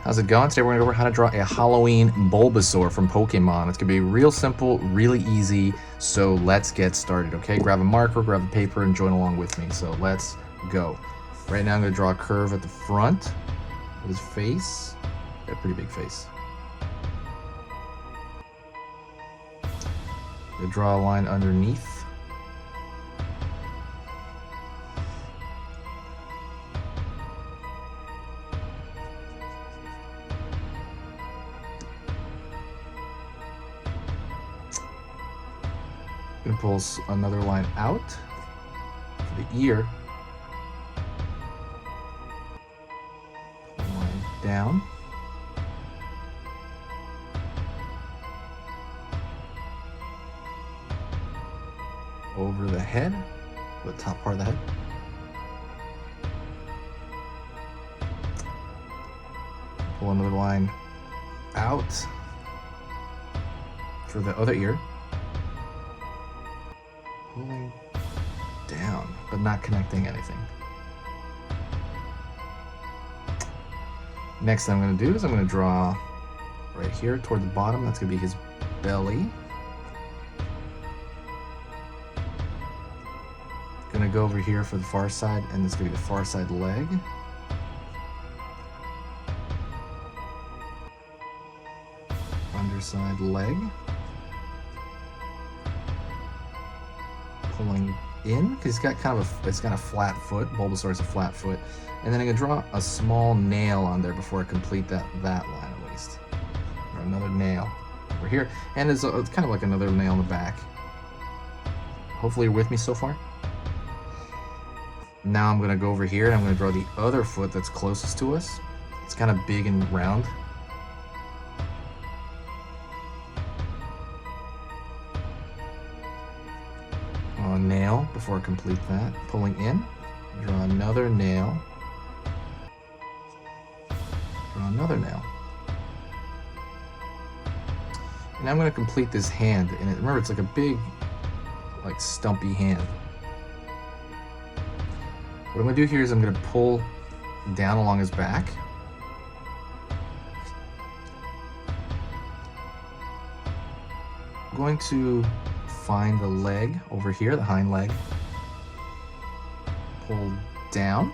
how's it going? Today we're gonna go over how to draw a Halloween Bulbasaur from Pokemon. It's gonna be real simple, really easy, so let's get started, okay? Grab a marker, grab a paper, and join along with me. So let's go. Right now I'm gonna draw a curve at the front of his face. Got a pretty big face. I'm gonna draw a line underneath. Gonna pull another line out for the ear. Pull a line down. Over the head, the top part of the head. Pull another line out for the other ear. Pulling down, but not connecting anything. Next thing I'm going to do is I'm going to draw right here toward the bottom. That's going to be his belly. Going to go over here for the far side, and this is going to be the far side leg. Underside leg. Pulling in because he's got kind of it's got a flat foot. Bulbasaur's a flat foot, and then I'm gonna draw a small nail on there before I complete that line at least, or another nail over here, and it's kind of like another nail in the back. Hopefully you're with me so far. Now I'm gonna go over here and I'm gonna draw the other foot that's closest to us. It's kind of big and round. A nail before I complete that. Pulling in, draw another nail, draw another nail. And I'm going to complete this hand. And remember, it's like a big, like stumpy hand. What I'm going to do here is I'm going to pull down along his back. I'm going to find the leg over here, the hind leg. Pull down.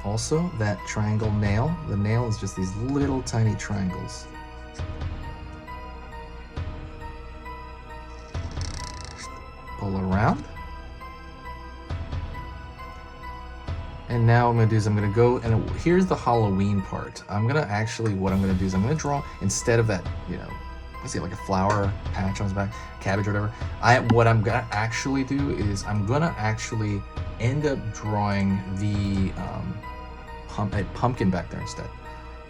Also, that triangle nail. The nail is just these little tiny triangles. Pull around. And now what I'm going to do is I'm going to go, and here's the Halloween part. What I'm going to do is I'm going to draw, instead of that, let's see, like a flower patch on his back, cabbage or whatever. What I'm gonna actually do is I'm gonna actually end up drawing the a pumpkin back there instead.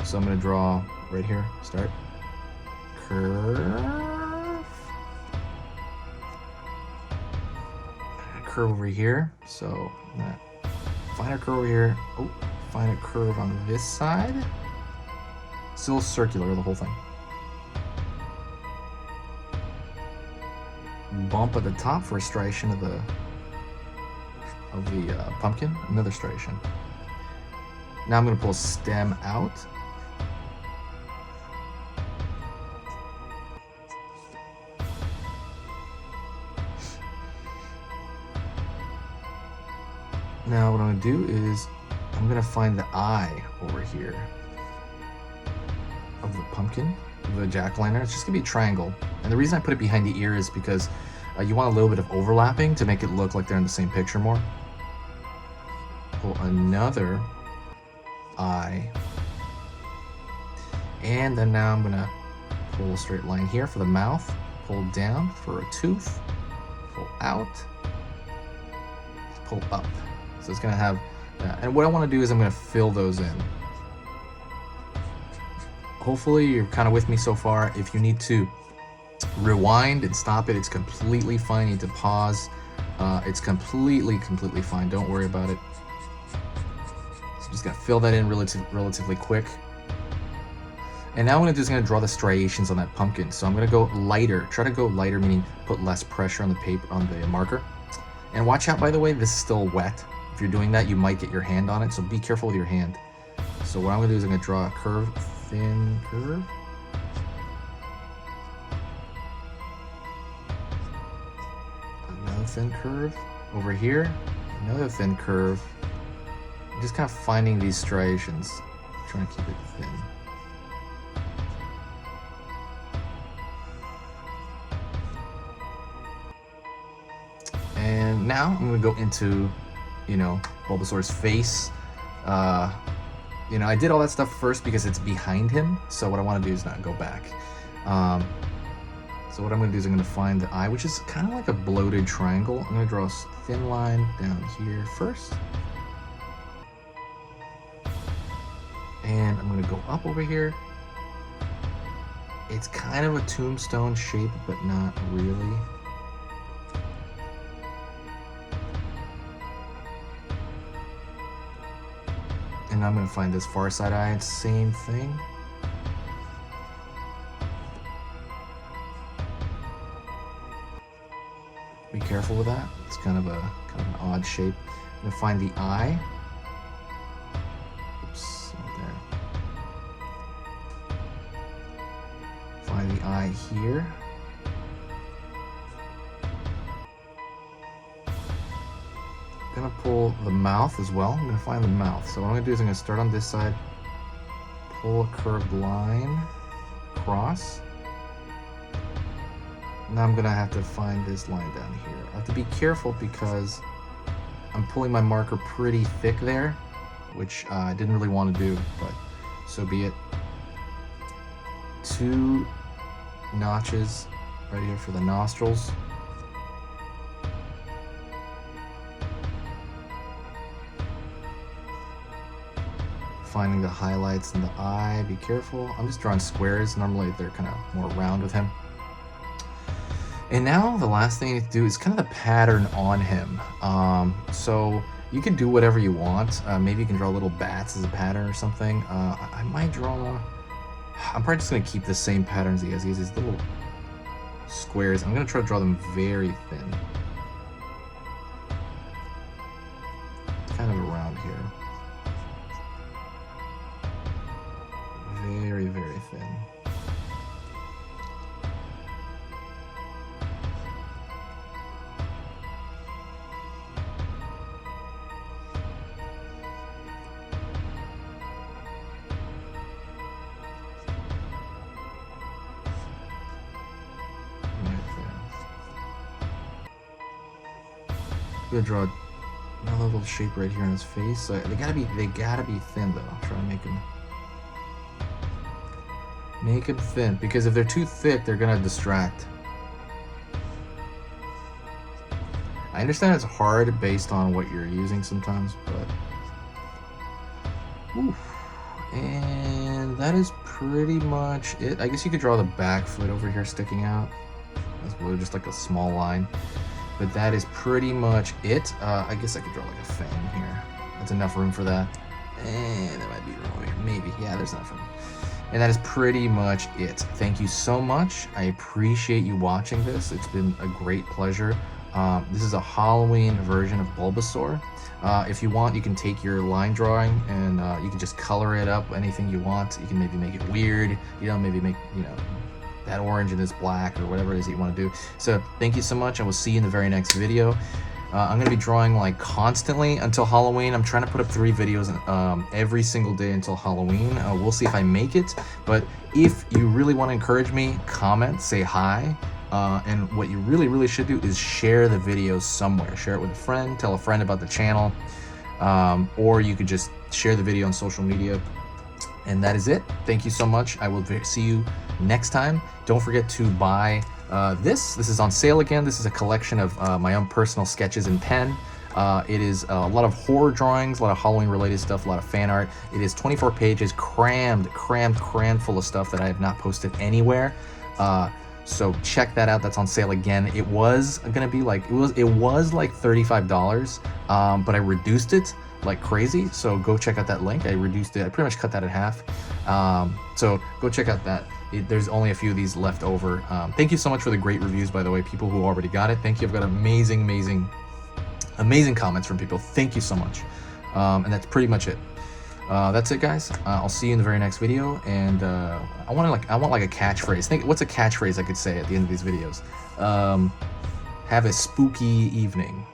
So I'm gonna draw right here. Start curve over here. So I'm gonna find a curve over here. Oh, find a curve on this side. Still circular, the whole thing. Bump at the top for a striation of the pumpkin, another striation. Now I'm going to pull a stem out. Now what I'm going to do is I'm going to find the eye over here of the pumpkin, the jack-o'-lantern. It's just going to be a triangle. And the reason I put it behind the ear is because you want a little bit of overlapping to make it look like they're in the same picture more. Pull another eye. And then now I'm going to pull a straight line here for the mouth. Pull down for a tooth. Pull out. Pull up. So it's going to have that. And what I want to do is I'm going to fill those in. Hopefully you're kind of with me so far. If you need to rewind and stop it, it's completely fine. You need to pause. It's completely fine. Don't worry about it. So just gonna fill that in relatively quick. And now what I'm gonna do is I'm gonna draw the striations on that pumpkin. So I'm gonna go lighter. Try to go lighter, meaning put less pressure on the paper, on the marker. And watch out, by the way, this is still wet. If you're doing that, you might get your hand on it, so be careful with your hand. So what I'm gonna do is I'm gonna draw a curve, thin curve. Another thin curve over here, another thin curve. I'm just kind of finding these striations, trying to keep it thin. And now I'm gonna go into, you know, Bulbasaur's face. You know, I did all that stuff first because it's behind him, so what I want to do is not go back. So what I'm going to do is I'm going to find the eye, which is kind of like a bloated triangle. I'm going to draw a thin line down here first. And I'm going to go up over here. It's kind of a tombstone shape, but not really. And I'm going to find this far side eye, it's the same thing. Be careful with that. It's kind of an odd shape. I'm going to find the eye. Oops, right there. Find the eye here. Gonna pull the mouth as well. I'm gonna find the mouth. So what I'm gonna do is I'm gonna start on this side, pull a curved line across. Now I'm gonna have to find this line down here. I have to be careful because I'm pulling my marker pretty thick there, which I didn't really want to do, but so be it. 2 notches right here for the nostrils. Finding the highlights in the eye, be careful. I'm just drawing squares. Normally they're kind of more round with him. And now the last thing you need to do is kind of the pattern on him. So you can do whatever you want. Maybe you can draw little bats as a pattern or something. I might draw, I'm probably just gonna keep the same patterns he has. He has these little squares. I'm gonna try to draw them very thin. Kind of around here. Very, very thin. I'm gonna draw another little shape right here on his face. So they gotta be thin though. I'm trying to make them thin, because if they're too thick, they're gonna distract. I understand it's hard based on what you're using sometimes, but oof. And that is pretty much it. I guess you could draw the back foot over here sticking out. That's really just like a small line. But that is pretty much it. I guess I could draw like a fang here. That's enough room for that. And that might be wrong here. Maybe. Yeah, there's enough room. And that is pretty much it. Thank you so much. I appreciate you watching this. It's been a great pleasure. This is a Halloween version of Bulbasaur. If you want, you can take your line drawing and you can just color it up anything you want. You can maybe make it weird, you know, maybe make, you know, that orange and this black or whatever it is that you want to do. So thank you so much. I will see you in the very next video. I'm going to be drawing like constantly until Halloween. I'm trying to put up 3 videos every single day until Halloween. We'll see if I make it. But if you really want to encourage me, comment, say hi. And what you really should do is share the videos somewhere. Share it with a friend, tell a friend about the channel. Or you could just share the video on social media. And that is it. Thank you so much. I will see you next time. Don't forget to buy this. This is on sale again. This is a collection of my own personal sketches in pen. It is a lot of horror drawings, a lot of Halloween related stuff, a lot of fan art. It is 24 pages, crammed full of stuff that I have not posted anywhere. So check that out. That's on sale again. It was gonna be like, it was like $35, but I reduced it like crazy. So go check out that link. I reduced it. I pretty much cut that in half. So go check out that. There's only a few of these left over. Thank you so much for the great reviews, by the way, people who already got it. Thank you. I've got amazing comments from people. Thank you so much. And that's pretty much it. That's it, guys. I'll see you in the very next video, and I want like a catchphrase. Think, what's a catchphrase I could say at the end of these videos? Have a spooky evening.